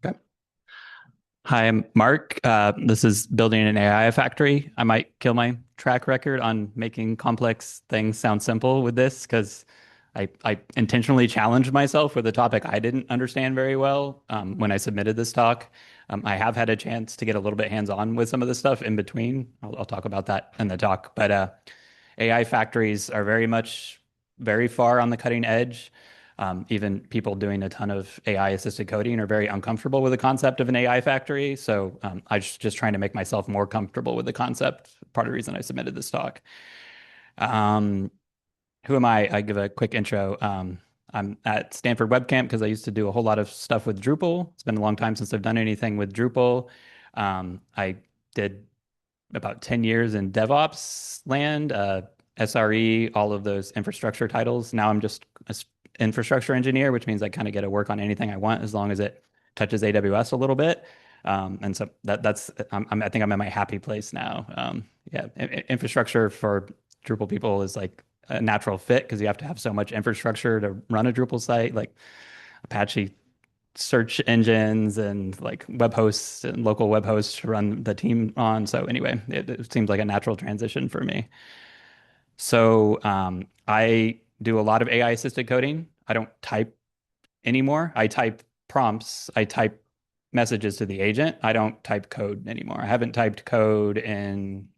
Okay. Hi, I'm Mark. This is building an AI factory. I might kill my track record on making complex things sound simple with this because I intentionally challenged myself with a topic I didn't understand very well when I submitted this talk. I have had a chance to get a little bit hands-on with some of this stuff in between. I'll talk about that in the talk. But AI factories are very much very far on the cutting edge. Even people doing a ton of AI assisted coding are very uncomfortable with the concept of an AI factory. So I just trying to make myself more comfortable with the concept. Part of the reason I submitted this talk. Um, who am I? I give a quick intro. I'm at Stanford WebCamp because I used to do a whole lot of stuff with Drupal. It's been a long time since I've done anything with Drupal. I did about 10 years in DevOps land, SRE, all of those infrastructure titles. Now I'm just an infrastructure engineer, which means I kind of get to work on anything I want as long as it touches AWS a little bit. And so that's I think I'm in my happy place now. Yeah, infrastructure for Drupal people is like a natural fit because you have to have so much infrastructure to run a Drupal site, like Apache search engines and like web hosts and local web hosts to run the team on. So anyway, it seems like a natural transition for me. So I do a lot of AI assisted coding. I don't type anymore. I type prompts. I type messages to the agent. I don't type code anymore. I haven't typed code in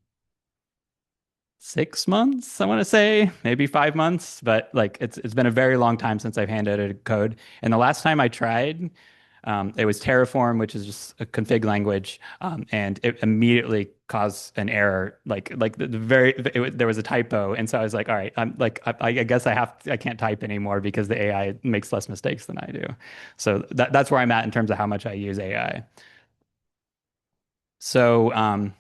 6 months, I want to say, maybe 5 months, but like it's been a very long time since I've hand edited code. And the last time I tried, it was Terraform, which is just a config language, and it immediately caused an error. Like there was a typo, and so I was like, all right, I'm like I guess I can't type anymore because the AI makes less mistakes than I do. So that's where I'm at in terms of how much I use AI. So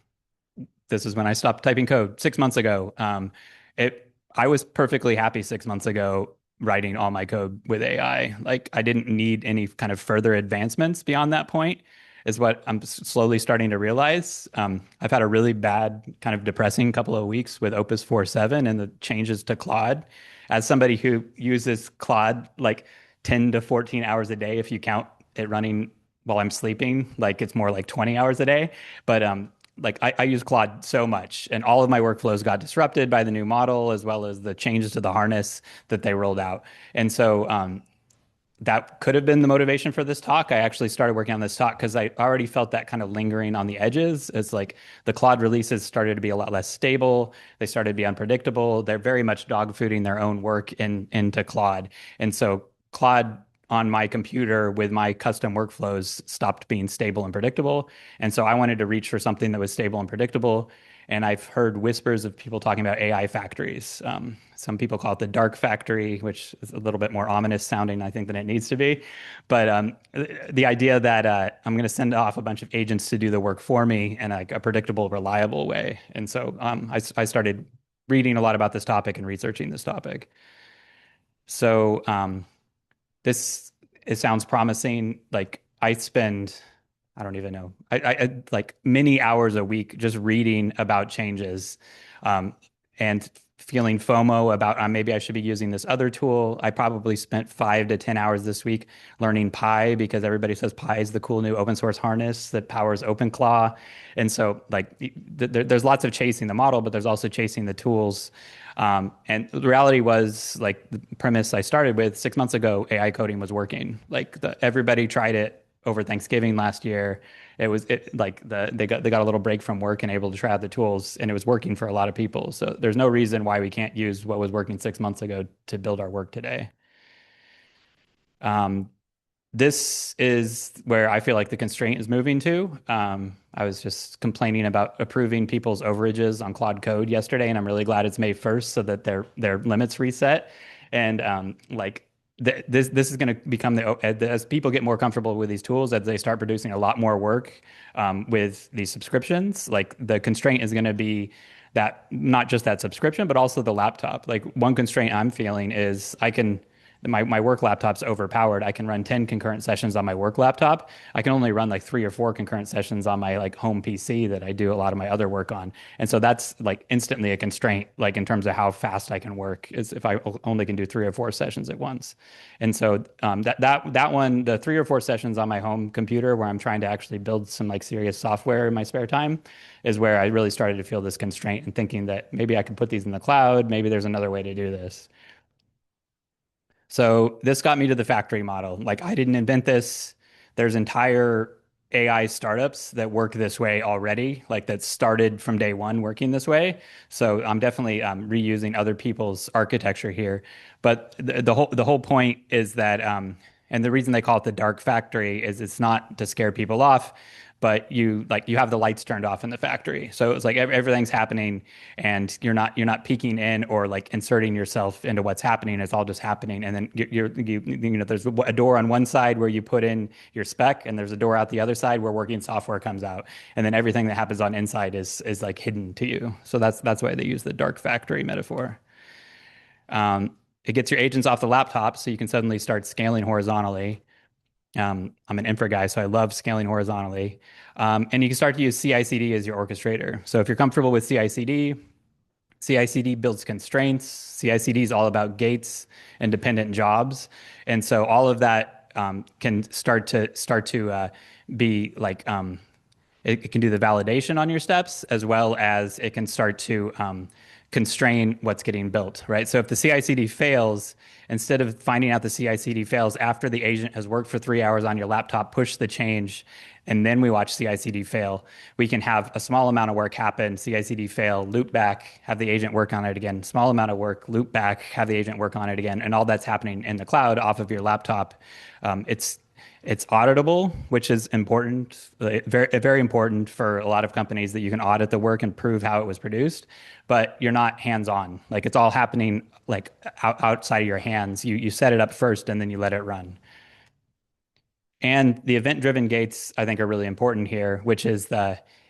this is when I stopped typing code 6 months ago. I was perfectly happy 6 months ago writing all my code with AI. Like I didn't need any kind of further advancements beyond that point, is what I'm slowly starting to realize. I've had a really bad, kind of depressing couple of weeks with Opus 4.7 and the changes to Claude. As somebody who uses Claude like 10 to 14 hours a day, if you count it running while I'm sleeping, like it's more like 20 hours a day. But like I use Claude so much, and all of my workflows got disrupted by the new model as well as the changes to the harness that they rolled out. And so that could have been the motivation for this talk. I actually started working on this talk because I already felt that kind of lingering on the edges. It's like the Claude releases started to be a lot less stable. They started to be unpredictable. They're very much dogfooding their own work into Claude. And so Claude on my computer with my custom workflows stopped being stable and predictable. And so I wanted to reach for something that was stable and predictable. And I've heard whispers of people talking about AI factories. Some people call it the dark factory, which is a little bit more ominous sounding, I think, than it needs to be. But the idea that I'm going to send off a bunch of agents to do the work for me in like a predictable, reliable way. And so I started reading a lot about this topic and researching this topic. So this it sounds promising. Like I spend, I don't even know, I like many hours a week just reading about changes, um, and feeling FOMO about maybe I should be using this other tool. I probably spent 5 to 10 hours this week learning Pi because everybody says Pi is the cool new open source harness that powers OpenClaw. And so like there's lots of chasing the model, but there's also chasing the tools. And the reality was like the premise I started with 6 months ago, AI coding was working. Like everybody tried it over Thanksgiving last year. They got a little break from work and able to try out the tools, and it was working for a lot of people. So there's no reason why we can't use what was working 6 months ago to build our work today. Um, this is where I feel like the constraint is moving to. I was just complaining about approving people's overages on Claude Code yesterday, and I'm really glad it's May 1st so that their limits reset. And like this is going to become as people get more comfortable with these tools, as they start producing a lot more work with these subscriptions, like the constraint is going to be that not just that subscription, but also the laptop. Like one constraint I'm feeling is my work laptop's overpowered. I can run 10 concurrent sessions on my work laptop. I can only run like 3 or 4 concurrent sessions on my like home PC that I do a lot of my other work on. And so that's like instantly a constraint, like in terms of how fast I can work, is if I only can do 3 or 4 sessions at once. And so that one, the 3 or 4 sessions on my home computer where I'm trying to actually build some like serious software in my spare time is where I really started to feel this constraint and thinking that maybe I could put these in the cloud. Maybe there's another way to do this. So this got me to the factory model. Like I didn't invent this. There's entire AI startups that work this way already, like that started from day one working this way. So I'm definitely reusing other people's architecture here. But the whole point is that, and the reason they call it the dark factory is it's not to scare people off, but you have the lights turned off in the factory. So it's like everything's happening and you're not peeking in or like inserting yourself into what's happening. It's all just happening. And then there's a door on one side where you put in your spec and there's a door out the other side where working software comes out. And then everything that happens on inside is like hidden to you. So that's why they use the dark factory metaphor. It gets your agents off the laptop so you can suddenly start scaling horizontally. I'm an infra guy, so I love scaling horizontally. And you can start to use CI/CD as your orchestrator. So if you're comfortable with CI/CD, CI/CD builds constraints. CI/CD is all about gates and dependent jobs, and so all of that can start to be like it can do the validation on your steps as well as it can start to constrain what's getting built, right? So if the CI/CD fails, instead of finding out the CI/CD fails after the agent has worked for 3 hours on your laptop, push the change, and then we watch CI/CD fail, we can have a small amount of work happen, CI/CD fail, loop back, have the agent work on it again, small amount of work, loop back, have the agent work on it again, and all that's happening in the cloud off of your laptop. It's auditable, which is important, very important for a lot of companies that you can audit the work and prove how it was produced, but you're not hands-on. Like it's all happening like outside of your hands. You set it up first and then you let it run. And the event-driven gates, I think, are really important here, which is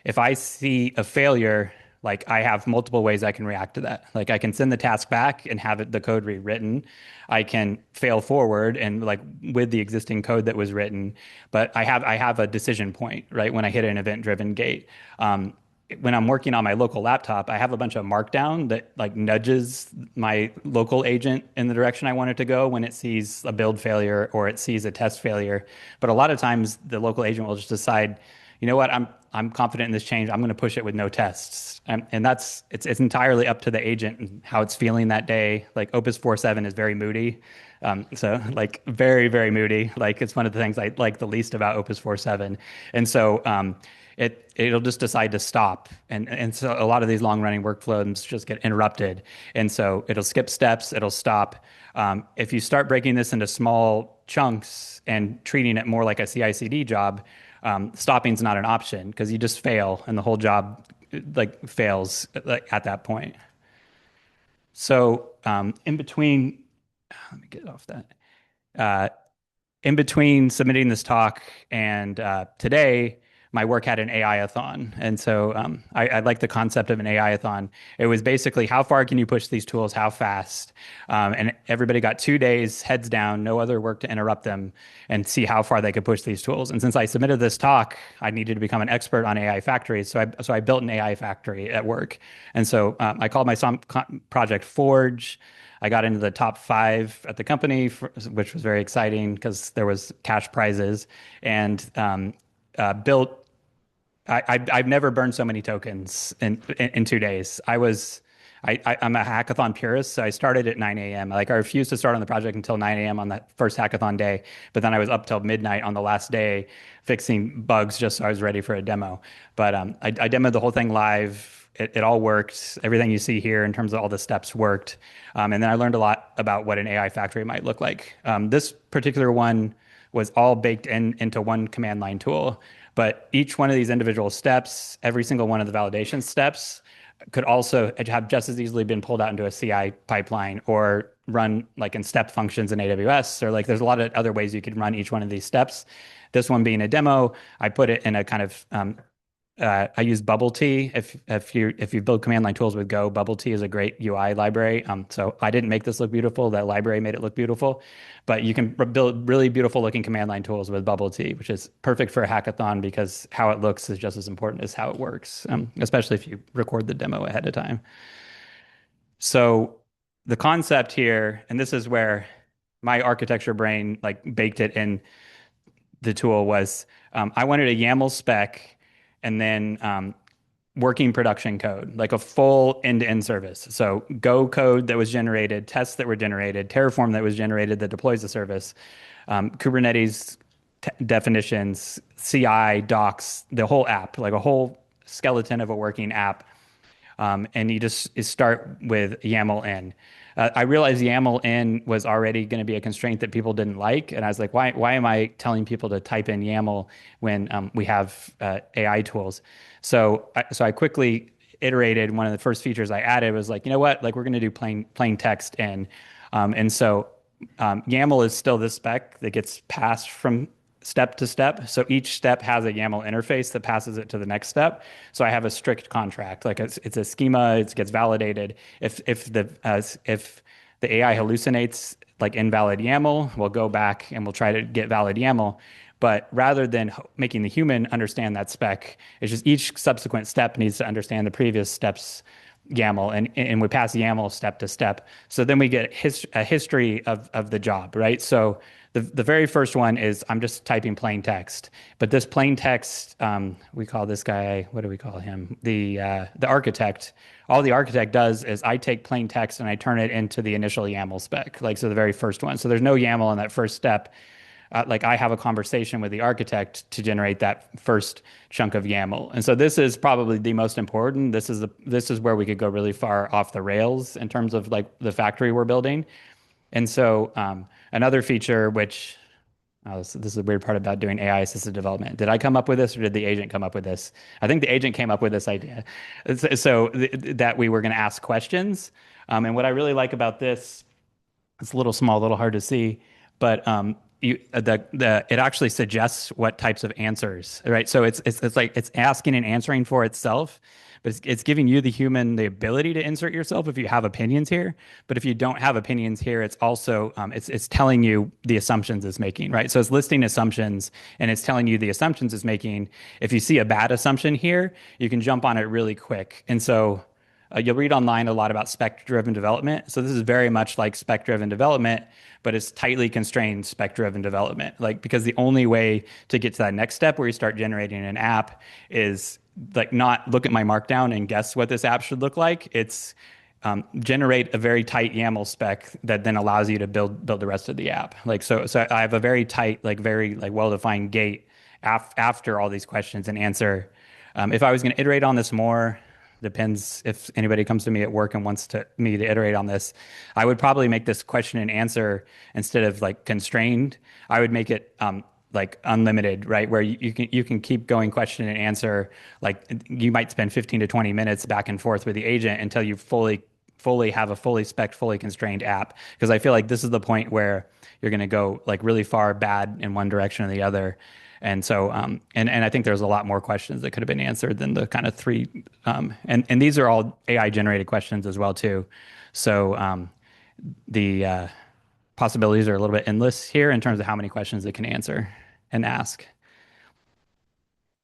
if I see a failure, like I have multiple ways I can react to that. Like I can send the task back and have the code rewritten. I can fail forward and like with the existing code that was written, but I have a decision point, right? When I hit an event-driven gate. When I'm working on my local laptop, I have a bunch of markdown that like nudges my local agent in the direction I want it to go when it sees a build failure or it sees a test failure. But a lot of times the local agent will just decide, you know what, I'm confident in this change. I'm going to push it with no tests. And it's entirely up to the agent and how it's feeling that day. Like Opus 4.7 is very moody. So like very, very moody. Like it's one of the things I like the least about Opus 4.7. And so it'll just decide to stop. And so a lot of these long running workflows just get interrupted. And so it'll skip steps, it'll stop. If you start breaking this into small chunks and treating it more like a CI/CD job, stopping is not an option because you just fail and the whole job like fails like, at that point. So in between, let me get off that. Uh, in between submitting this talk and today, my work had an AI-a-thon. And so I like the concept of an AI-a-thon. It was basically how far can you push these tools, how fast? And everybody got 2 days, heads down, no other work to interrupt them, and see how far they could push these tools. And since I submitted this talk, I needed to become an expert on AI factories. So I built an AI factory at work. And so I called my project Forge. I got into the top 5 at the company, which was very exciting because there was cash prizes, and built. I've never burned so many tokens in 2 days. I'm a hackathon purist, so I started at 9 a.m. Like I refused to start on the project until 9 a.m. on that first hackathon day, but then I was up till midnight on the last day fixing bugs just so I was ready for a demo. But I demoed the whole thing live. It all worked. Everything you see here in terms of all the steps worked. And then I learned a lot about what an AI factory might look like. This particular one was all baked into one command line tool. But each one of these individual steps, every single one of the validation steps, could also have just as easily been pulled out into a CI pipeline or run like in step functions in AWS, or like there's a lot of other ways you could run each one of these steps. This one being a demo, I put it in a kind of I use Bubble T. If you build command line tools with Go, Bubble T is a great UI library. So I didn't make this look beautiful. That library made it look beautiful, but you can build really beautiful looking command line tools with Bubble T, which is perfect for a hackathon because how it looks is just as important as how it works, especially if you record the demo ahead of time. So the concept here, and this is where my architecture brain like baked it in the tool was I wanted a YAML spec and then working production code, like a full end-to-end service. So Go code that was generated, tests that were generated, Terraform that was generated that deploys the service, Kubernetes definitions, CI, docs, the whole app, like a whole skeleton of a working app, and you just start with YAML in. I realized YAML in was already going to be a constraint that people didn't like, and I was like, why am I telling people to type in YAML when we have AI tools? So I quickly iterated. One of the first features I added was like, you know what, like we're going to do plain text in, and so YAML is still the spec that gets passed from step to step. So each step has a YAML interface that passes it to the next step. So I have a strict contract, like it's a schema. It gets validated. If the AI hallucinates like invalid YAML, we'll go back and we'll try to get valid YAML. But rather than making the human understand that spec, it's just each subsequent step needs to understand the previous steps YAML, and we pass YAML step to step. So then we get a history of the job, right? So the very first one is I'm just typing plain text, but this plain text, we call this guy, what do we call him? The architect. All the architect does is I take plain text and I turn it into the initial YAML spec, like so the very first one. So there's no YAML in that first step. Like I have a conversation with the architect to generate that first chunk of YAML. And so this is probably the most important. This is where we could go really far off the rails in terms of like the factory we're building. And so another feature, which this is the weird part about doing AI assisted development. Did I come up with this or did the agent come up with this? I think the agent came up with this idea. That we were going to ask questions. And what I really like about this, it's a little small, a little hard to see, but it actually suggests what types of answers, right? So it's like it's asking and answering for itself, but it's giving you the human the ability to insert yourself if you have opinions here. But if you don't have opinions here, it's also it's telling you the assumptions it's making, right? So it's listing assumptions and it's telling you the assumptions it's making. If you see a bad assumption here, you can jump on it really quick. And so you'll read online a lot about spec-driven development. So this is very much like spec-driven development, but it's tightly constrained spec-driven development. Like because the only way to get to that next step where you start generating an app is like not look at my markdown and guess what this app should look like. It's generate a very tight YAML spec that then allows you to build the rest of the app. Like so I have a very tight, like very like well-defined gate after all these questions and answer. If I was going to iterate on this more, depends if anybody comes to me at work and wants me to iterate on this. I would probably make this question and answer instead of like constrained. I would make it like unlimited, right? Where you can keep going question and answer. Like you might spend 15 to 20 minutes back and forth with the agent until you fully have a fully spec, fully constrained app. Because I feel like this is the point where you're going to go like really far bad in one direction or the other. And so, and I think there's a lot more questions that could have been answered than the kind of three. And these are all AI generated questions as well too. So the possibilities are a little bit endless here in terms of how many questions it can answer and ask.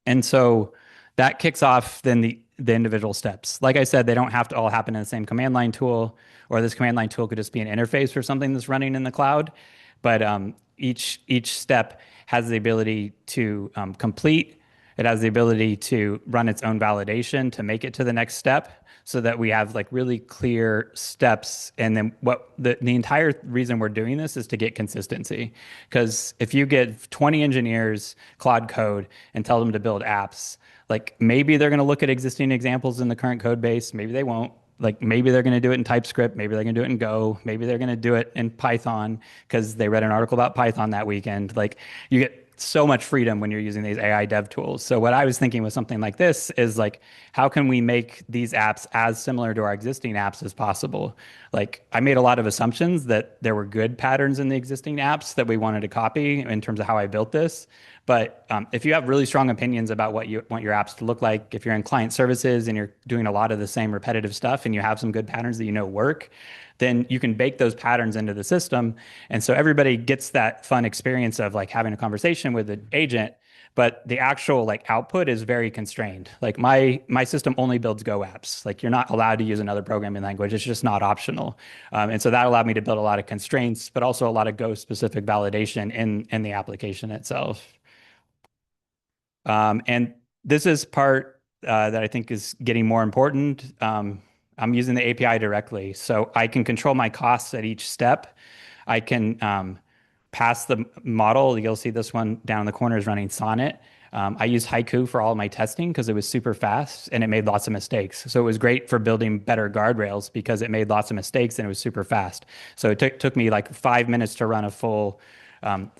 And so that kicks off then the individual steps. Like I said, they don't have to all happen in the same command line tool, or this command line tool could just be an interface for something that's running in the cloud. But each step has the ability to complete. It has the ability to run its own validation to make it to the next step, so that we have like really clear steps. And then what the entire reason we're doing this is to get consistency. Because if you give 20 engineers Claude Code and tell them to build apps, like maybe they're going to look at existing examples in the current code base, maybe they won't. Like maybe they're going to do it in TypeScript, maybe they're going to do it in Go, maybe they're going to do it in Python because they read an article about Python that weekend. Like you get so much freedom when you're using these AI dev tools. So what I was thinking with something like this is like, how can we make these apps as similar to our existing apps as possible? Like I made a lot of assumptions that there were good patterns in the existing apps that we wanted to copy in terms of how I built this. But if you have really strong opinions about what you want your apps to look like, if you're in client services and you're doing a lot of the same repetitive stuff and you have some good patterns that you know work, then you can bake those patterns into the system. And so everybody gets that fun experience of like having a conversation with an agent, but the actual like output is very constrained. Like my system only builds Go apps. Like you're not allowed to use another programming language. It's just not optional. And so that allowed me to build a lot of constraints, but also a lot of Go specific validation in the application itself. And this is part that I think is getting more important. I'm using the API directly, so I can control my costs at each step. I can pass the model. You'll see this one down in the corner is running Sonnet. I used Haiku for all my testing because it was super fast and it made lots of mistakes. So it was great for building better guardrails because it made lots of mistakes and it was super fast. So it took me like 5 minutes to run a full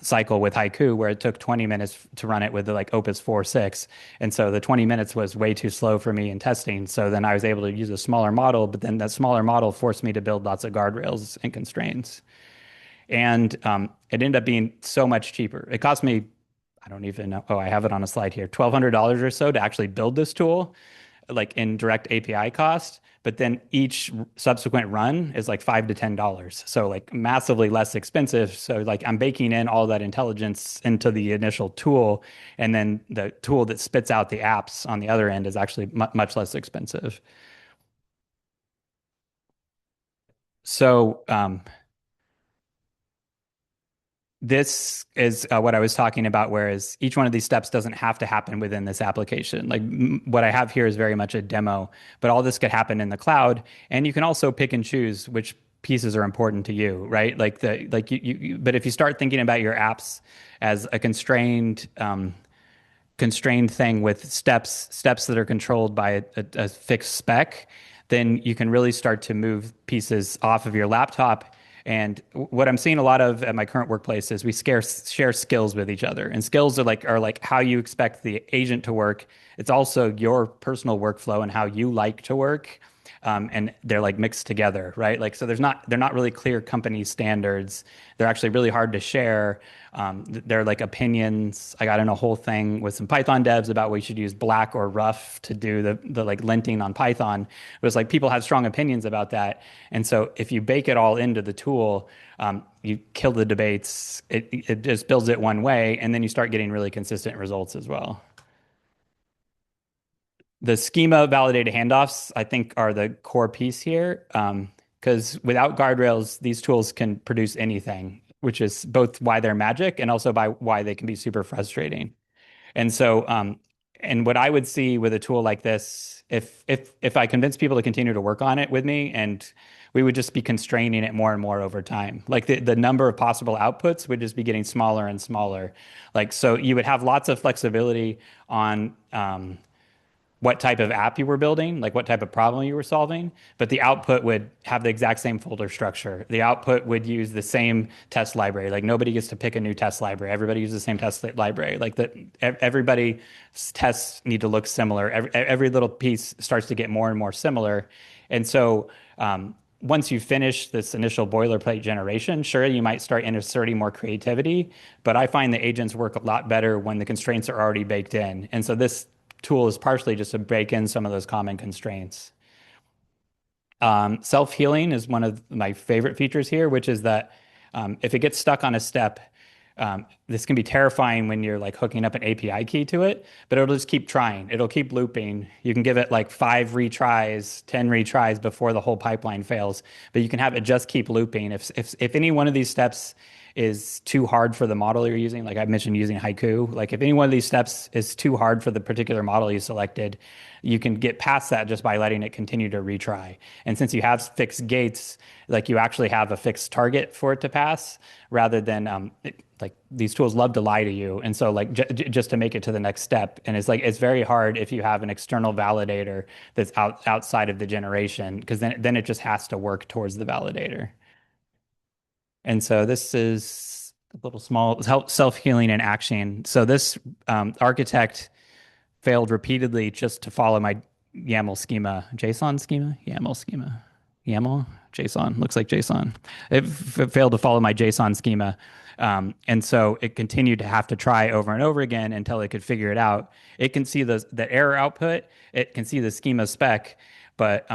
cycle with Haiku, where it took 20 minutes to run it with the like Opus 4.6. And so the 20 minutes was way too slow for me in testing. So then I was able to use a smaller model, but then that smaller model forced me to build lots of guardrails and constraints. And it ended up being so much cheaper. It cost me, I don't even know. Oh, I have it on a slide here, $1,200 or so to actually build this tool, like in direct API cost. But then each subsequent run is like $5 to $10. So like massively less expensive. So like I'm baking in all that intelligence into the initial tool, and then the tool that spits out the apps on the other end is actually much less expensive. So this is what I was talking about, whereas each one of these steps doesn't have to happen within this application. Like what I have here is very much a demo, but all this could happen in the cloud. And you can also pick and choose which pieces are important to you, right? But if you start thinking about your apps as a constrained thing with steps that are controlled by a fixed spec, then you can really start to move pieces off of your laptop. And what I'm seeing a lot of at my current workplace is we share skills with each other. And skills are like how you expect the agent to work. It's also your personal workflow and how you like to work. And they're like mixed together, right? Like so they're not really clear company standards. They're actually really hard to share. They're like opinions. I got in a whole thing with some Python devs about we should use black or rough to do the like linting on Python. It was like people have strong opinions about that. And so if you bake it all into the tool, you kill the debates. It just builds it one way, and then you start getting really consistent results as well. The schema validated handoffs, I think, are the core piece here. Because without guardrails, these tools can produce anything, which is both why they're magic and also by why they can be super frustrating. And so, and what I would see with a tool like this, if I convince people to continue to work on it with me, and we would just be constraining it more and more over time. Like the number of possible outputs would just be getting smaller and smaller. Like so, you would have lots of flexibility on what type of app you were building, like what type of problem you were solving, but the output would have the exact same folder structure. The output would use the same test library. Like nobody gets to pick a new test library. Everybody uses the same test library. Like that, everybody's tests need to look similar. Every little piece starts to get more and more similar. And so once you finish this initial boilerplate generation, sure, you might start inserting more creativity, but I find the agents work a lot better when the constraints are already baked in. And so this tool is partially just to break in some of those common constraints. Self-healing is one of my favorite features here, which is that if it gets stuck on a step, this can be terrifying when you're like hooking up an API key to it, but it'll just keep trying. It'll keep looping. You can give it like 5 retries, 10 retries before the whole pipeline fails, but you can have it just keep looping. If any one of these steps is too hard for the model you're using, like I mentioned using Haiku, like if any one of these steps is too hard for the particular model you selected, you can get past that just by letting it continue to retry. And since you have fixed gates, like you actually have a fixed target for it to pass rather than like these tools love to lie to you. And so like just to make it to the next step. And it's like, it's very hard if you have an external validator that's outside of the generation, because then it just has to work towards the validator. And so this is a little small self-healing in action. So this architect failed repeatedly just to follow my YAML schema, JSON schema, YAML schema, YAML, JSON, looks like JSON. It failed to follow my JSON schema. And so it continued to have to try over and over again until it could figure it out. It can see the error output, it can see the schema spec, but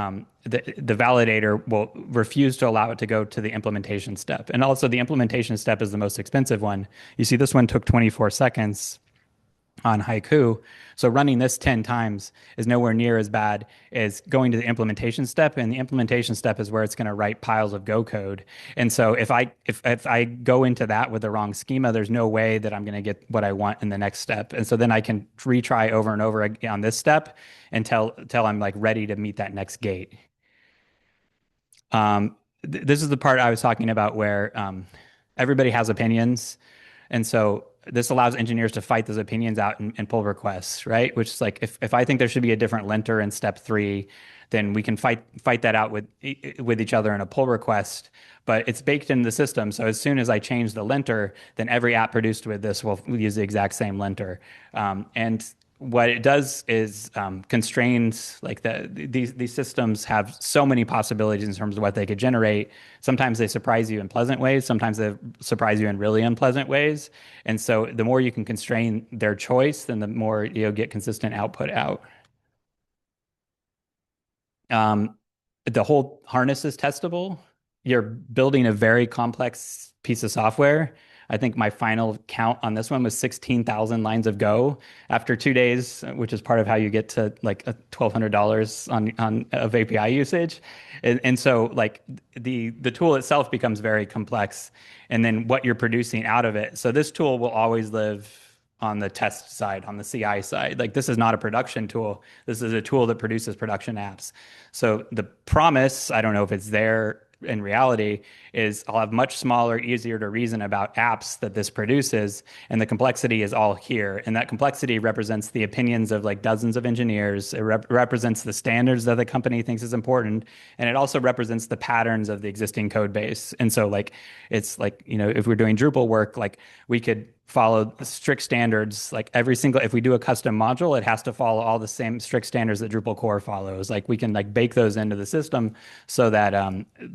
the validator will refuse to allow it to go to the implementation step. And also, the implementation step is the most expensive one. You see, this one took 24 seconds on Haiku. So running this 10 times is nowhere near as bad as going to the implementation step. And the implementation step is where it's going to write piles of Go code. And so if I go into that with the wrong schema, there's no way that I'm going to get what I want in the next step. And so then I can retry over and over again on this step until I'm like ready to meet that next gate. This is the part I was talking about where everybody has opinions. And so this allows engineers to fight those opinions out and pull requests, right? Which is like if I think there should be a different linter in step three, then we can fight that out with each other in a pull request. But it's baked into the system. So as soon as I change the linter, then every app produced with this will use the exact same linter. And what it does is constrains like these systems have so many possibilities in terms of what they could generate. Sometimes they surprise you in pleasant ways, sometimes they surprise you in really unpleasant ways. And so the more you can constrain their choice, then the more you'll get consistent output out. Um, the whole harness is testable. You're building a very complex piece of software. I think my final count on this one was 16,000 lines of Go after 2 days, which is part of how you get to like $1,200 on of API usage. And so like the tool itself becomes very complex, and then what you're producing out of it. So this tool will always live on the test side, on the CI side. Like this is not a production tool. This is a tool that produces production apps. So the promise, I don't know if it's there in reality, is I'll have much smaller, easier to reason about apps that this produces, and the complexity is all here. And that complexity represents the opinions of like dozens of engineers. It represents the standards that the company thinks is important, and it also represents the patterns of the existing code base. And so like it's like, you know, if we're doing Drupal work, like we could follow strict standards. Like if we do a custom module, it has to follow all the same strict standards that Drupal core follows. Like we can like bake those into the system so that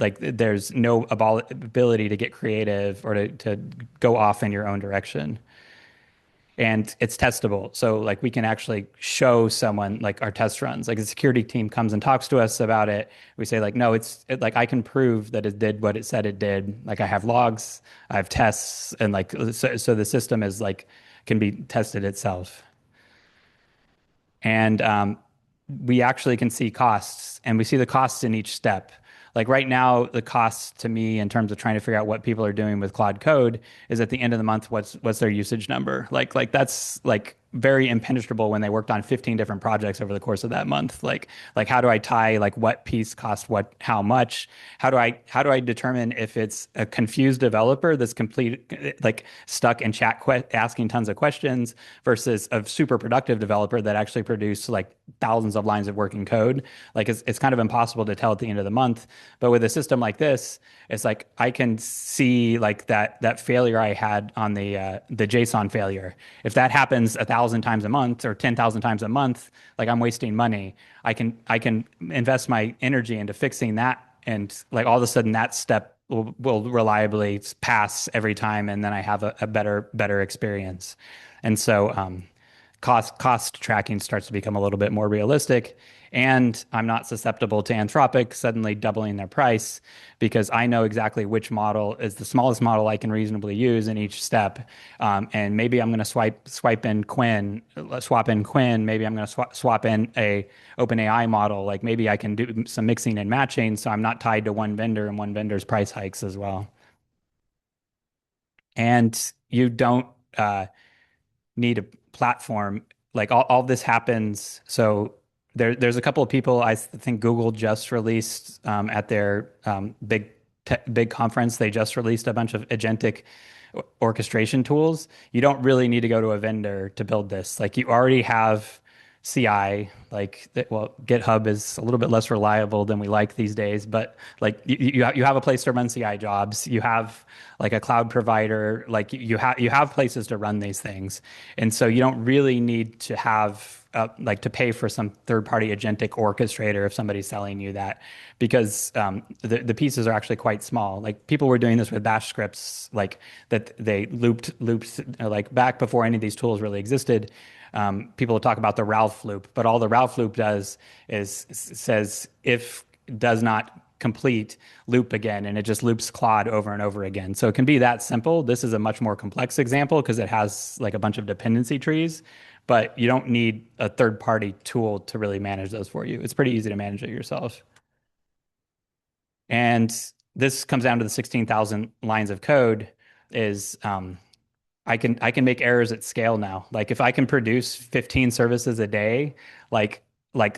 like there's no ability to get creative or to go off in your own direction. And it's testable. So like we can actually show someone like our test runs. Like a security team comes and talks to us about it. We say like, no, like I can prove that it did what it said it did. Like I have logs, I have tests, and like so the system is like can be tested itself. And we actually can see costs, and we see the costs in each step. Like right now, the costs to me in terms of trying to figure out what people are doing with Claude Code is at the end of the month, what's their usage number? Like that's like very impenetrable when they worked on 15 different projects over the course of that month. Like how do I tie like what piece cost what how much? How do I determine if it's a confused developer that's complete like stuck in chat asking tons of questions versus a super productive developer that actually produced like thousands of lines of working code? Like it's kind of impossible to tell at the end of the month. But with a system like this, it's like I can see like that failure I had on the JSON failure. If that happens 1,000 times a month or 10,000 times a month, like I'm wasting money. I can invest my energy into fixing that, and like all of a sudden that step will reliably pass every time, and then I have a better experience. And so cost tracking starts to become a little bit more realistic, and I'm not susceptible to Anthropic suddenly doubling their price because I know exactly which model is the smallest model I can reasonably use in each step. And maybe I'm going to swap in Quinn. Maybe I'm going to swap in a OpenAI model. Like maybe I can do some mixing and matching, so I'm not tied to one vendor and one vendor's price hikes as well. And you don't need a platform. Like all this happens. So there's a couple of people. I think Google just released at their big conference. They just released a bunch of agentic orchestration tools. You don't really need to go to a vendor to build this. Like you already have CI, well, GitHub is a little bit less reliable than we like these days, but like you have a place to run CI jobs. You have like a cloud provider, like you have places to run these things. And so you don't really need to have like to pay for some third-party agentic orchestrator if somebody's selling you that, because the pieces are actually quite small. Like people were doing this with Bash scripts, like that they looped like back before any of these tools really existed. People will talk about the Ralph loop, but all the Ralph loop does is says if does not complete loop again, and it just loops Claude over and over again. So it can be that simple. This is a much more complex example because it has like a bunch of dependency trees, but you don't need a third party tool to really manage those for you. It's pretty easy to manage it yourself. And this comes down to the 16,000 lines of code is I can make errors at scale now. Like if I can produce 15 services a day, like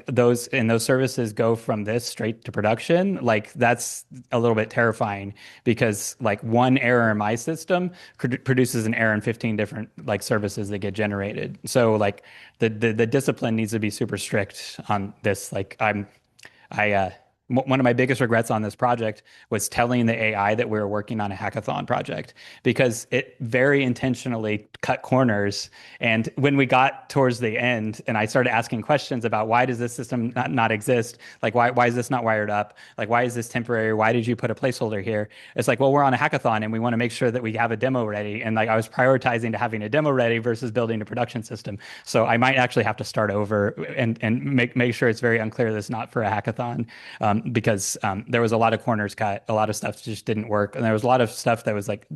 those services go from this straight to production, like that's a little bit terrifying because like one error in my system produces an error in 15 different like services that get generated. So like the discipline needs to be super strict on this. Like one of my biggest regrets on this project was telling the AI that we were working on a hackathon project because it very intentionally cut corners. And when we got towards the end and I started asking questions about why does this system not exist? Like, why is this not wired up? Like, why is this temporary? Why did you put a placeholder here? It's like, well, we're on a hackathon and we want to make sure that we have a demo ready. And like, I was prioritizing to having a demo ready versus building a production system. So I might actually have to start over and make sure it's very unclear that it's not for a hackathon, because there was a lot of corners cut, a lot of stuff just didn't work, and there was a lot of stuff that was like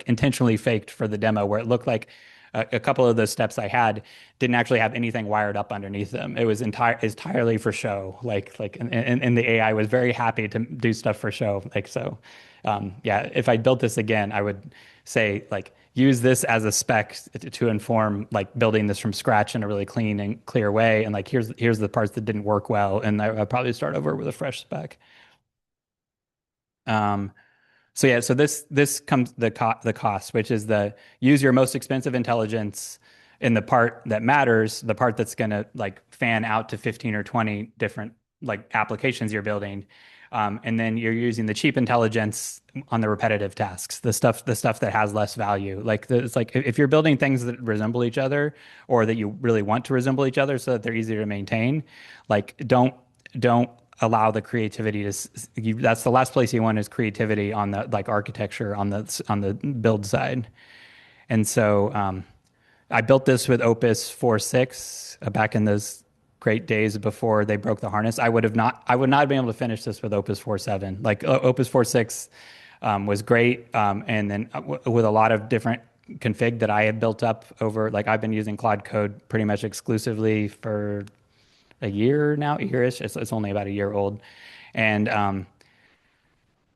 intentionally faked for the demo, where it looked like a couple of those steps I had didn't actually have anything wired up underneath them. It was entirely for show. And the AI was very happy to do stuff for show. Like so, yeah. If I built this again, I would say like use this as a spec to inform like building this from scratch in a really clean and clear way. And like here's the parts that didn't work well, and I'd probably start over with a fresh spec. Um, so yeah, so this comes the cost, which is the use your most expensive intelligence in the part that matters, the part that's going to like fan out to 15 or 20 different like applications you're building. And then you're using the cheap intelligence on the repetitive tasks, the stuff that has less value. It's like if you're building things that resemble each other or that you really want to resemble each other so that they're easier to maintain, like don't allow the creativity that's the last place you want is creativity on the like architecture on the build side. And so I built this with Opus 4.6 back in those great days before they broke the harness. I would not have been able to finish this with Opus 4.7. Like Opus 4.6 was great, and then with a lot of different config that I had built up over, like I've been using Claude Code pretty much exclusively for a year now, a yearish. It's only about a year old, and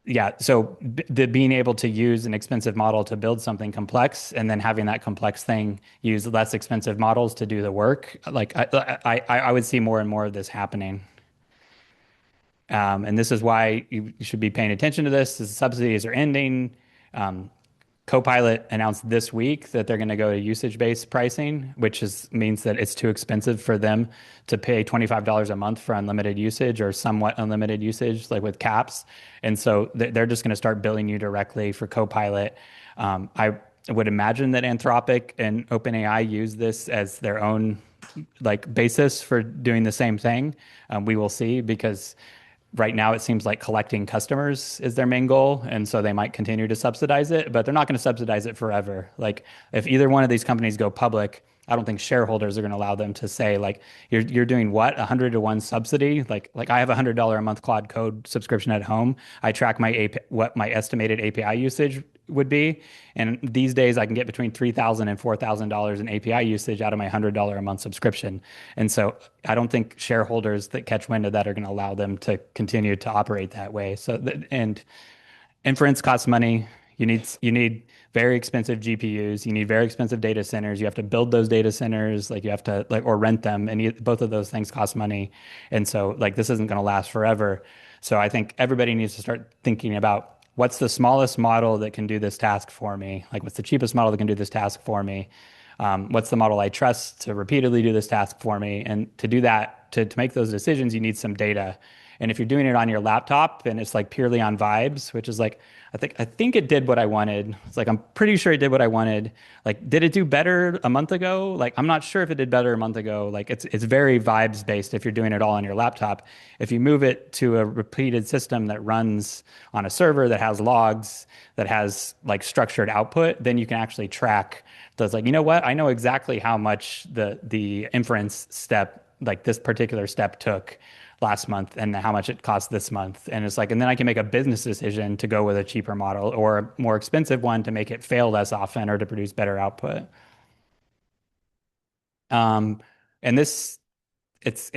yeah, so the being able to use an expensive model to build something complex, and then having that complex thing use less expensive models to do the work, like I would see more and more of this happening. And this is why you should be paying attention to this. The subsidies are ending. Um, Copilot announced this week that they're going to go to usage-based pricing, which means that it's too expensive for them to pay $25 a month for unlimited usage or somewhat unlimited usage, like with caps. And so they're just going to start billing you directly for Copilot. I would imagine that Anthropic and OpenAI use this as their own like basis for doing the same thing. We will see, because right now it seems like collecting customers is their main goal, and so they might continue to subsidize it, but they're not going to subsidize it forever. Like if either one of these companies go public, I don't think shareholders are going to allow them to say like you're doing what, 100 to 1 subsidy. Like I have $100 a month Claude Code subscription at home. I track my what my estimated API usage would be, and these days I can get between $3,000 and $4,000 in API usage out of my $100 a month subscription. And so I don't think shareholders that catch wind of that are going to allow them to continue to operate that way. And inference costs money. You need very expensive GPUs. You need very expensive data centers. You have to build those data centers. Like you have to like or rent them, and both of those things cost money. And so like this isn't going to last forever. So I think everybody needs to start thinking about what's the smallest model that can do this task for me. Like what's the cheapest model that can do this task for me. What's the model I trust to repeatedly do this task for me? And to do that, to make those decisions, you need some data. And if you're doing it on your laptop and it's like purely on vibes, which is like, I think it did what I wanted. It's like I'm pretty sure it did what I wanted. Like, did it do better a month ago? Like, I'm not sure if it did better a month ago. Like, it's very vibes based if you're doing it all on your laptop. If you move it to a repeated system that runs on a server that has logs, that has like structured output, then you can actually track. So it's like, you know what? I know exactly how much the inference step, like this particular step took last month and how much it cost this month. And it's like, and then I can make a business decision to go with a cheaper model or a more expensive one to make it fail less often or to produce better output. Um, and this, it's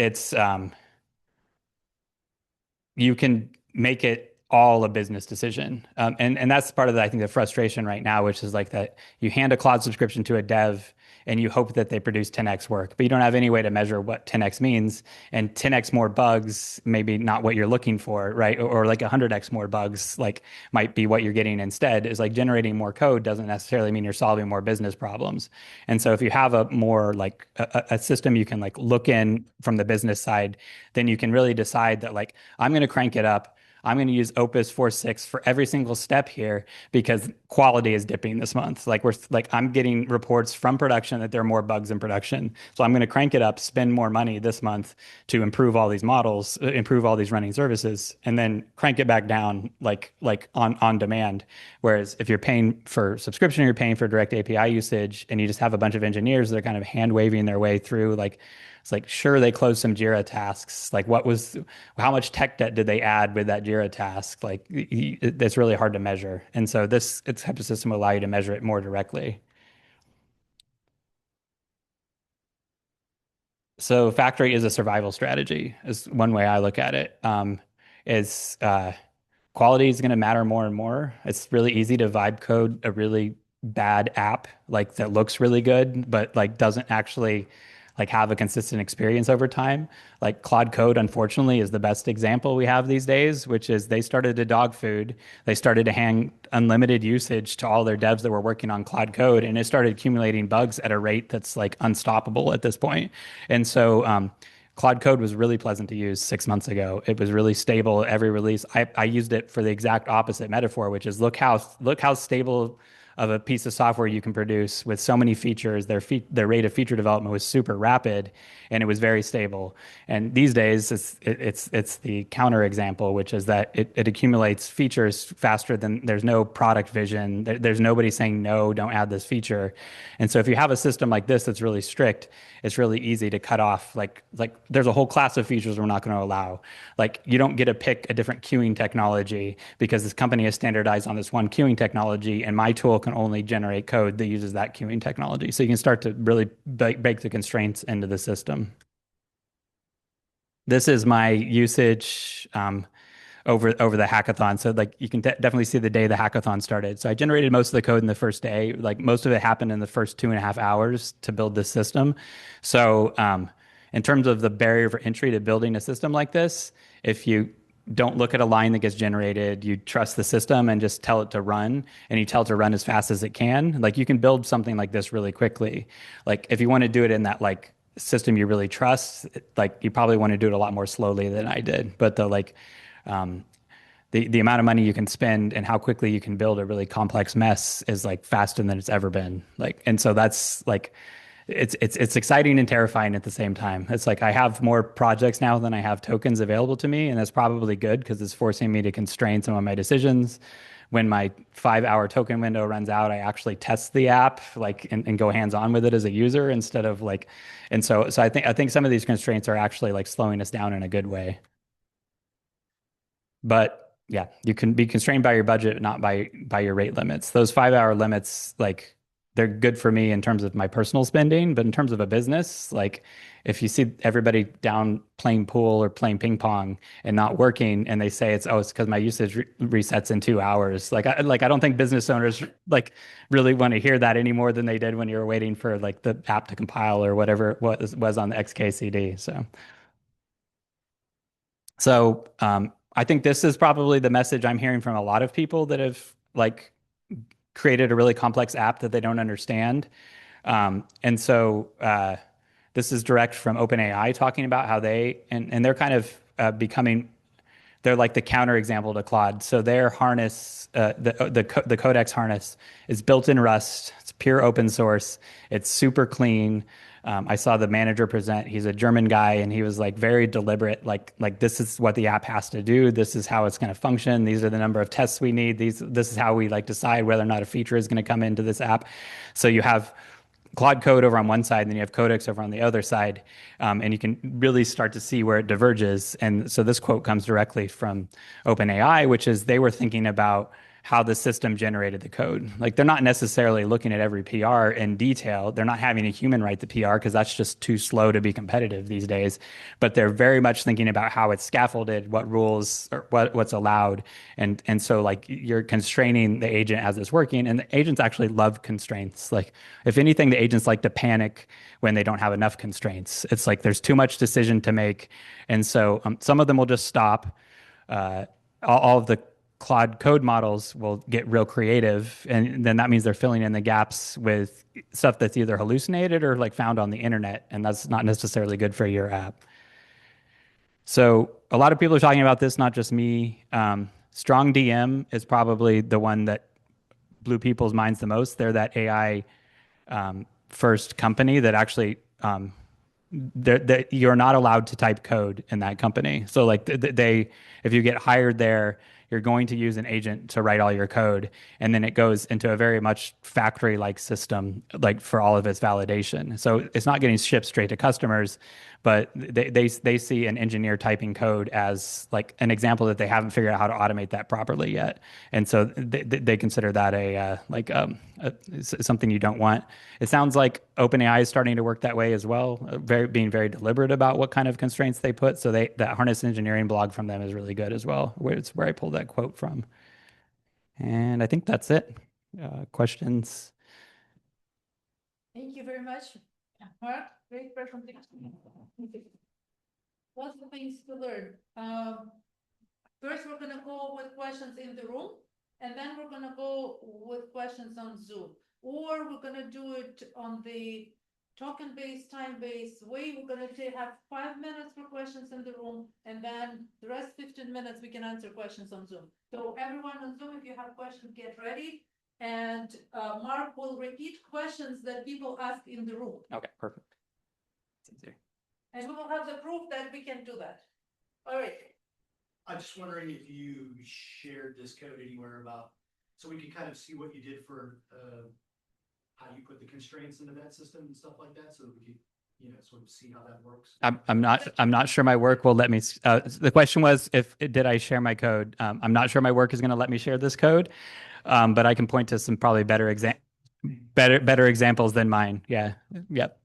you can make it all a business decision. And that's part of the, I think the frustration right now, which is like that you hand a cloud subscription to a dev and you hope that they produce 10x work, but you don't have any way to measure what 10x means. And 10x more bugs, maybe not what you're looking for, right? Or like 100x more bugs, like might be what you're getting instead. Is like generating more code doesn't necessarily mean you're solving more business problems. And so if you have a more like a system you can like look in from the business side, then you can really decide that like I'm going to crank it up. I'm going to use Opus 4.6 for every single step here because quality is dipping this month. Like we're like I'm getting reports from production that there are more bugs in production. So I'm going to crank it up, spend more money this month to improve all these models, improve all these running services, and then crank it back down like on demand. Whereas if you're paying for subscription, you're paying for direct API usage, and you just have a bunch of engineers that are kind of hand waving their way through like it's like, sure, they closed some Jira tasks. Like, how much tech debt did they add with that Jira task? Like, it's really hard to measure. And so this type of system will allow you to measure it more directly. So factory is a survival strategy, is one way I look at it. Is quality is going to matter more and more. It's really easy to vibe code a really bad app like that looks really good, but like doesn't actually like have a consistent experience over time. Like Claude Code, unfortunately, is the best example we have these days, which is they started to dog food. They started to hang unlimited usage to all their devs that were working on Claude Code, and it started accumulating bugs at a rate that's like unstoppable at this point. And so Claude Code was really pleasant to use 6 months ago. It was really stable every release. I used it for the exact opposite metaphor, which is look how stable of a piece of software you can produce with so many features. Their rate of feature development was super rapid, and it was very stable. And these days, it's the counter example, which is that it accumulates features faster than there's no product vision. There's nobody saying no, don't add this feature. And so if you have a system like this that's really strict, it's really easy to cut off. Like there's a whole class of features we're not going to allow. Like you don't get to pick a different queuing technology because this company is standardized on this one queuing technology, and my tool can only generate code that uses that queuing technology. So you can start to really bake the constraints into the system. This is my usage over the hackathon. So like you can definitely see the day the hackathon started. So I generated most of the code in the first day. Like most of it happened in the first 2.5 hours to build this system. So in terms of the barrier for entry to building a system like this, if you don't look at a line that gets generated, you trust the system and just tell it to run, and you tell it to run as fast as it can. Like you can build something like this really quickly. Like if you want to do it in that like system you really trust, like you probably want to do it a lot more slowly than I did. But um, the amount of money you can spend and how quickly you can build a really complex mess is like faster than it's ever been. Like, and so that's like it's exciting and terrifying at the same time. It's like I have more projects now than I have tokens available to me, and that's probably good because it's forcing me to constrain some of my decisions. When my 5 hour token window runs out, I actually test the app like and go hands on with it as a user instead of like, and so I think some of these constraints are actually like slowing us down in a good way. But yeah, you can be constrained by your budget, not by your rate limits. Those 5 hour limits, like they're good for me in terms of my personal spending, but in terms of a business, like if you see everybody down playing pool or playing ping pong and not working, and they say it's because my usage resets in 2 hours. Like I don't think business owners like really want to hear that any more than they did when you were waiting for like the app to compile or whatever it was on the XKCD. So I think this is probably the message I'm hearing from a lot of people that have like created a really complex app that they don't understand. And so this is direct from OpenAI talking about how and they're kind of becoming they're like the counterexample to Claude. So their harness, the Codex harness, is built in Rust. It's pure open source. It's super clean. I saw the manager present. He's a German guy, and he was like very deliberate. Like this is what the app has to do. This is how it's going to function. These are the number of tests we need. This is how we like decide whether or not a feature is going to come into this app. So you have Claude Code over on one side, and then you have Codex over on the other side, and you can really start to see where it diverges. And so this quote comes directly from OpenAI, which is they were thinking about how the system generated the code. Like they're not necessarily looking at every PR in detail. They're not having a human write the PR because that's just too slow to be competitive these days. But they're very much thinking about how it's scaffolded, what rules or what's allowed. And so like you're constraining the agent as it's working. And the agents actually love constraints. Like if anything, the agents like to panic when they don't have enough constraints. It's like there's too much decision to make. And so some of them will just stop. Uh, all of the Claude code models will get real creative, and then that means they're filling in the gaps with stuff that's either hallucinated or like found on the internet, and that's not necessarily good for your app. So a lot of people are talking about this, not just me. Strong DM is probably the one that blew people's minds the most. They're that AI first company that actually you're not allowed to type code in that company. So like if you get hired there, you're going to use an agent to write all your code, and then it goes into a very much factory-like system, like for all of its validation. So it's not getting shipped straight to customers, but they see an engineer typing code as like an example that they haven't figured out how to automate that properly yet, and so they consider that something you don't want. It sounds like OpenAI is starting to work that way as well, being very deliberate about what kind of constraints they put. So that harness engineering blog from them is really good as well, where it's where I pulled that quote from. And I think that's it. Questions? Thank you very much, Mark. Great presentation. Lots of things to learn. First, we're gonna go with questions in the room, and then we're gonna go with questions on Zoom. Or we're gonna do it on the token-based, time-based way. We're gonna have 5 minutes for questions in the room, and then the rest 15 minutes, we can answer questions on Zoom. So everyone on Zoom, if you have questions, get ready. And Mark will repeat questions that people ask in the room. Okay, perfect. It's easier. And we will have the proof that we can do that. All right. I'm just wondering if you shared this code anywhere so we could kind of see what you did for how you put the constraints into that system and stuff like that, so that we could, sort of see how that works. I'm not sure my work will let me. The question was did I share my code? I'm not sure my work is going to let me share this code, but I can point to some probably better examples than mine. Yeah. Yep.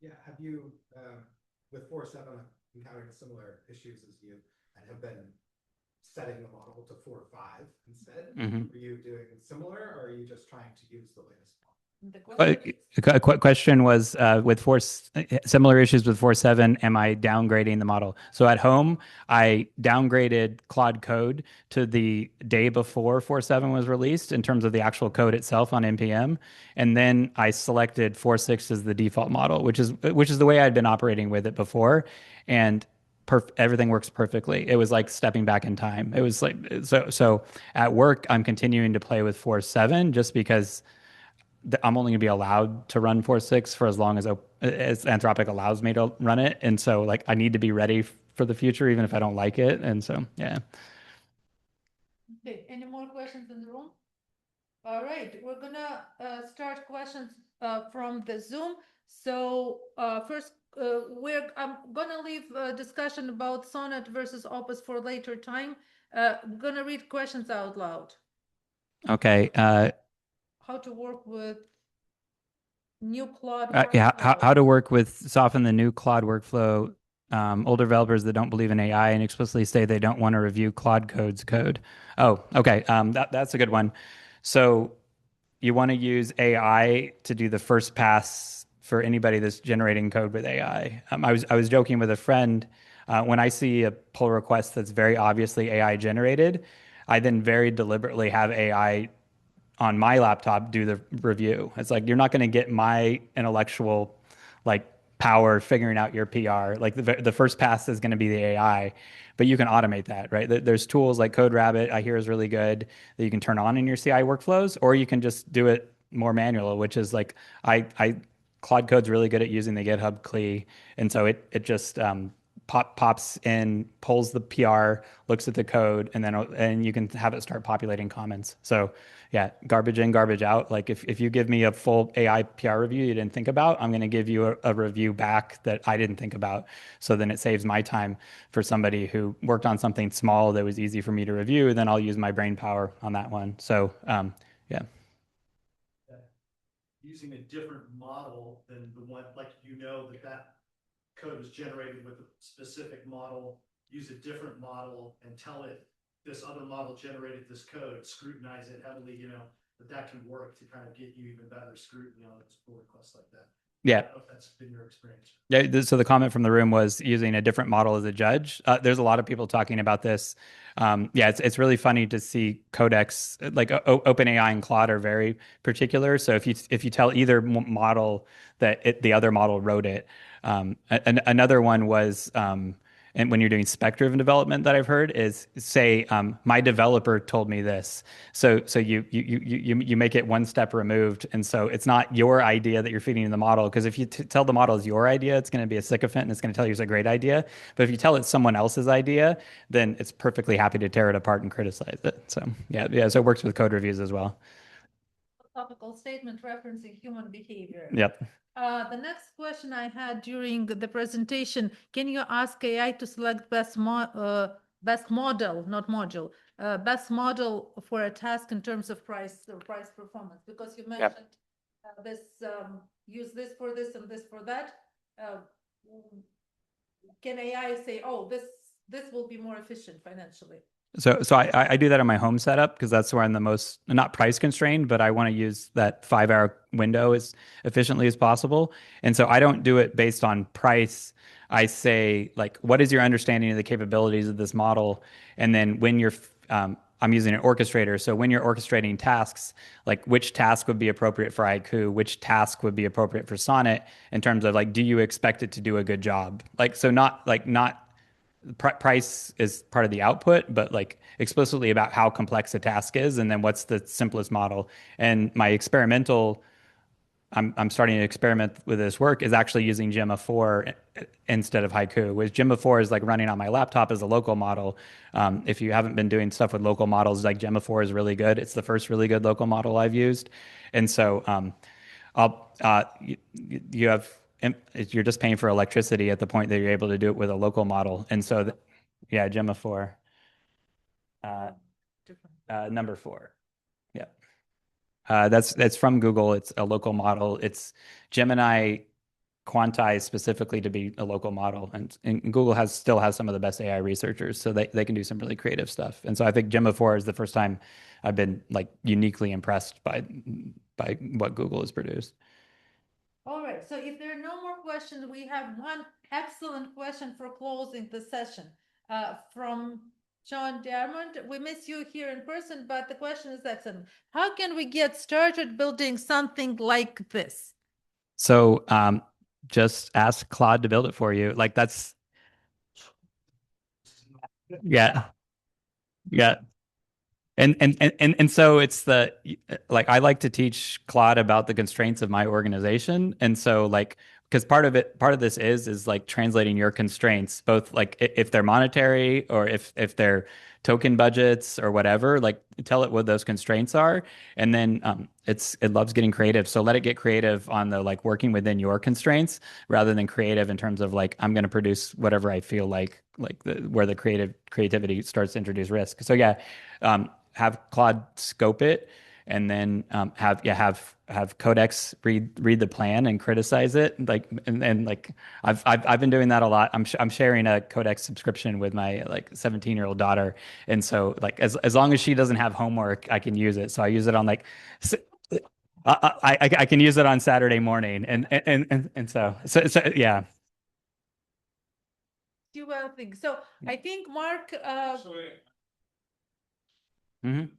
Yeah, have you, with 4.7, encountered similar issues as you, and have been setting the model to 4.5 instead? Are you doing similar, or are you just trying to use the latest one? The question was with similar issues with 4.7, am I downgrading the model? So at home, I downgraded Claude Code to the day before 4.7 was released in terms of the actual code itself on NPM. And then I selected 4.6 as the default model, which is the way I'd been operating with it before. And everything works perfectly. It was like stepping back in time. It was like so at work, I'm continuing to play with 4.7 just because I'm only going to be allowed to run 4.6 for as long as Anthropic allows me to run it. And so like I need to be ready for the future, even if I don't like it. And so, yeah. Okay, any more questions in the room? All right, we're gonna start questions from the Zoom. So first, I'm gonna leave a discussion about Sonnet versus Opus for later time. I'm gonna read questions out loud. Okay. How to work with new Claude yeah, workflow. how to work with soften the new Claude workflow. Older developers that don't believe in AI and explicitly say they don't want to review Claude Code's code. Oh, okay. That's a good one. So you want to use AI to do the first pass for anybody that's generating code with AI. I was joking with a friend when I see a pull request that's very obviously AI generated. I then very deliberately have AI on my laptop do the review. It's like you're not going to get my intellectual like power figuring out your PR. Like the first pass is going to be the AI, but you can automate that, right? There's tools like CodeRabbit I hear is really good that you can turn on in your CI workflows, or you can just do it more manual, which is like I Claude Code's really good at using the GitHub CLI, and so it just pops in, pulls the PR, looks at the code, and you can have it start populating comments. So yeah, garbage in, garbage out. Like if you give me a full AI PR review you didn't think about, I'm going to give you a review back that I didn't think about. So then it saves my time for somebody who worked on something small that was easy for me to review. Then I'll use my brain power on that one. So yeah. Using a different model than the one, like, that code was generated with a specific model, use a different model and tell it this other model generated this code, scrutinize it heavily, that can work to kind of get you even better scrutiny on those pull requests like that. Yeah. I don't know if that's been your experience. Yeah. So the comment from the room was using a different model as a judge. There's a lot of people talking about this. Yeah, it's really funny to see Codex, like OpenAI and Claude are very particular. So if you tell either model that the other model wrote it, another one was and when you're doing spec-driven development that I've heard is say my developer told me this. So you make it one step removed, and so it's not your idea that you're feeding in the model, because if you tell the model is your idea, it's going to be a sycophant and it's going to tell you it's a great idea. But if you tell it someone else's idea, then it's perfectly happy to tear it apart and criticize it. So yeah. So it works with code reviews as well. Topical statement referencing human behavior. Yep. The next question I had during the presentation, can you ask AI to select best model, not module, best model for a task in terms of price or price performance? Because you mentioned this, use this for this and this for that. Can AI say, oh, this will be more efficient financially? So I do that on my home setup because that's where I'm the most, not price constrained, but I want to use that 5-hour window as efficiently as possible. And so I don't do it based on price. I say, like, what is your understanding of the capabilities of this model? And then when I'm using an orchestrator. So when you're orchestrating tasks, like which task would be appropriate for Haiku, which task would be appropriate for Sonnet in terms of like, do you expect it to do a good job? Like, so not price is part of the output, but like explicitly about how complex a task is, and then what's the simplest model. And my experimental, I'm starting to experiment with this work is actually using Gemma 4 instead of Haiku, which Gemma 4 is like running on my laptop as a local model. If you haven't been doing stuff with local models, like Gemma 4 is really good. It's the first really good local model I've used. And so you have, you're just paying for electricity at the point that you're able to do it with a local model. And so, yeah, Gemma 4, number 4. Yeah. That's from Google. It's a local model. It's Gemini quantized specifically to be a local model. And Google still has some of the best AI researchers, so they can do some really creative stuff. And so I think Gemma 4 is the first time I've been like uniquely impressed by what Google has produced. All right, so if there are no more questions, we have one excellent question for closing the session from John Diamond. We miss you here in person, but the question is excellent. How can we get started building something like this? So just ask Claude to build it for you. Like that's, yeah. And so it's like I like to teach Claude about the constraints of my organization. And so like, because part of this is like translating your constraints, both like if they're monetary or if they're token budgets or whatever, like tell it what those constraints are. And then it loves getting creative. So let it get creative on the like working within your constraints rather than creative in terms of like, I'm going to produce whatever I feel like where the creativity starts to introduce risk. So yeah, have Claude scope it, and then have Codex read the plan and criticize it. Like and like I've been doing that a lot. I'm sharing a Codex subscription with my like 17-year-old daughter, and so like as long as she doesn't have homework, I can use it. So I use it on like. I can use it on Saturday morning, and so yeah. Do well things. So I think Mark. Mhm.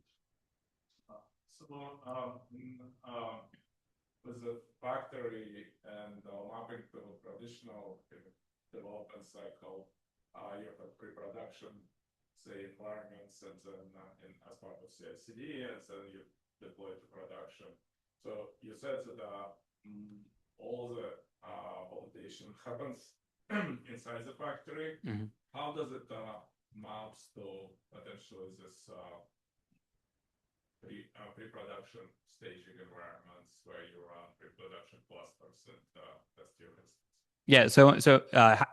With the factory and mapping to traditional development cycle, you have pre-production, say, environments, and then as part of CI/CD, and then you deploy to production. So you said that all the validation happens inside the factory. Mhm. How does it maps to potentially this pre-production staging environments where you run pre-production clusters and test your instance? Yeah. So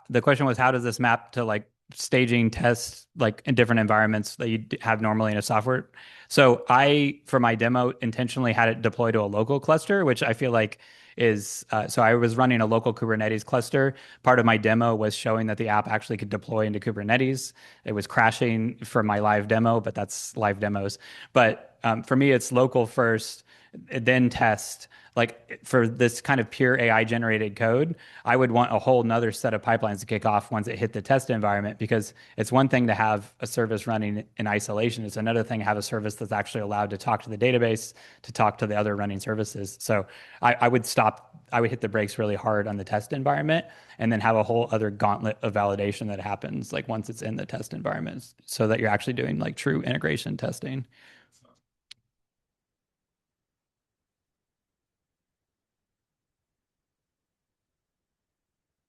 the question was, how does this map to like staging tests like in different environments that you have normally in a software? So I, for my demo, intentionally had it deploy to a local cluster, which I feel like is so I was running a local Kubernetes cluster. Part of my demo was showing that the app actually could deploy into Kubernetes. It was crashing for my live demo, but that's live demos. But for me, it's local first, then test. Like for this kind of pure AI generated code, I would want a whole nother set of pipelines to kick off once it hit the test environment, because it's one thing to have a service running in isolation. It's another thing to have a service that's actually allowed to talk to the database, to talk to the other running services. So I would hit the brakes really hard on the test environment and then have a whole other gauntlet of validation that happens like once it's in the test environment, so that you're actually doing like true integration testing.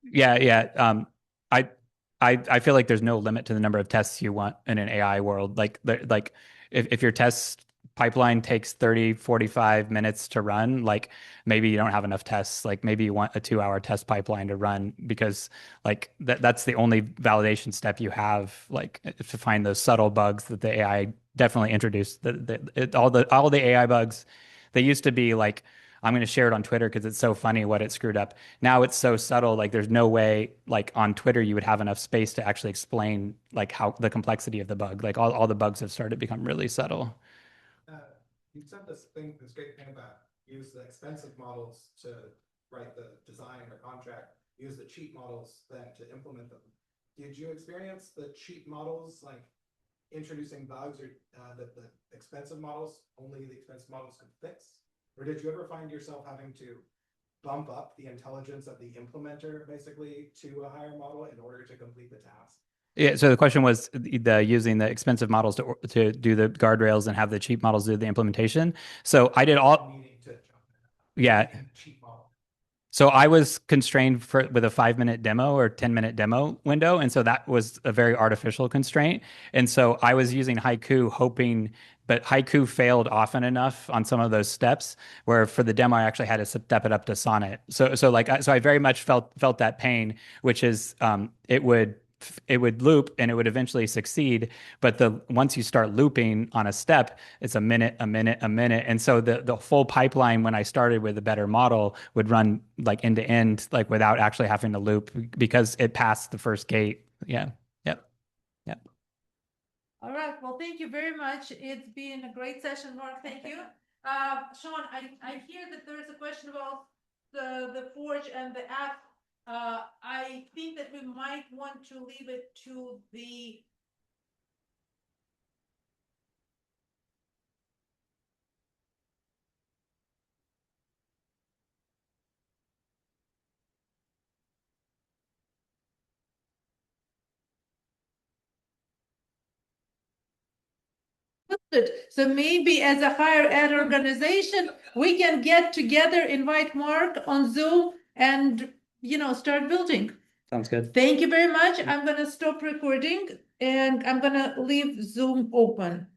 Yeah, yeah. I, I feel like there's no limit to the number of tests you want in an AI world. Like if your test pipeline takes 30, 45 minutes to run, like maybe you don't have enough tests. Like maybe you want a 2-hour test pipeline to run, because like that's the only validation step you have, like to find those subtle bugs that the AI definitely introduced. All the AI bugs, they used to be like, I'm going to share it on Twitter because it's so funny what it screwed up. Now it's so subtle, like there's no way like on Twitter you would have enough space to actually explain like how the complexity of the bug. Like all the bugs have started to become really subtle. You said this great thing about use the expensive models to write the design or contract, use the cheap models then to implement them. Did you experience the cheap models like introducing bugs, or that the expensive models, only the expensive models could fix? Or did you ever find yourself having to bump up the intelligence of the implementer basically to a higher model in order to complete the task? Yeah, so the question was using the expensive models to do the guardrails and have the cheap models do the implementation. So I did all, Needing to jump yeah. in a cheap model. So I was constrained with a 5-minute demo or 10-minute demo window. And so that was a very artificial constraint. And so I was using Haiku hoping, but Haiku failed often enough on some of those steps where for the demo, I actually had to step it up to Sonnet. So I very much felt that pain, which is it would loop and it would eventually succeed. But once you start looping on a step, it's a minute, a minute, a minute. And so the full pipeline, when I started with a better model, would run like end to end, like without actually having to loop, because it passed the first gate. Yeah. Yep. Yep. All right, well, thank you very much. It's been a great session, Mark. Thank you. Sean, I hear that there is a question about the Forge and the app. I think that we might want to leave it to the so maybe as a higher ed organization, we can get together, invite Mark on Zoom and, start building. Sounds good. Thank you very much. I'm going to stop recording and I'm going to leave Zoom open.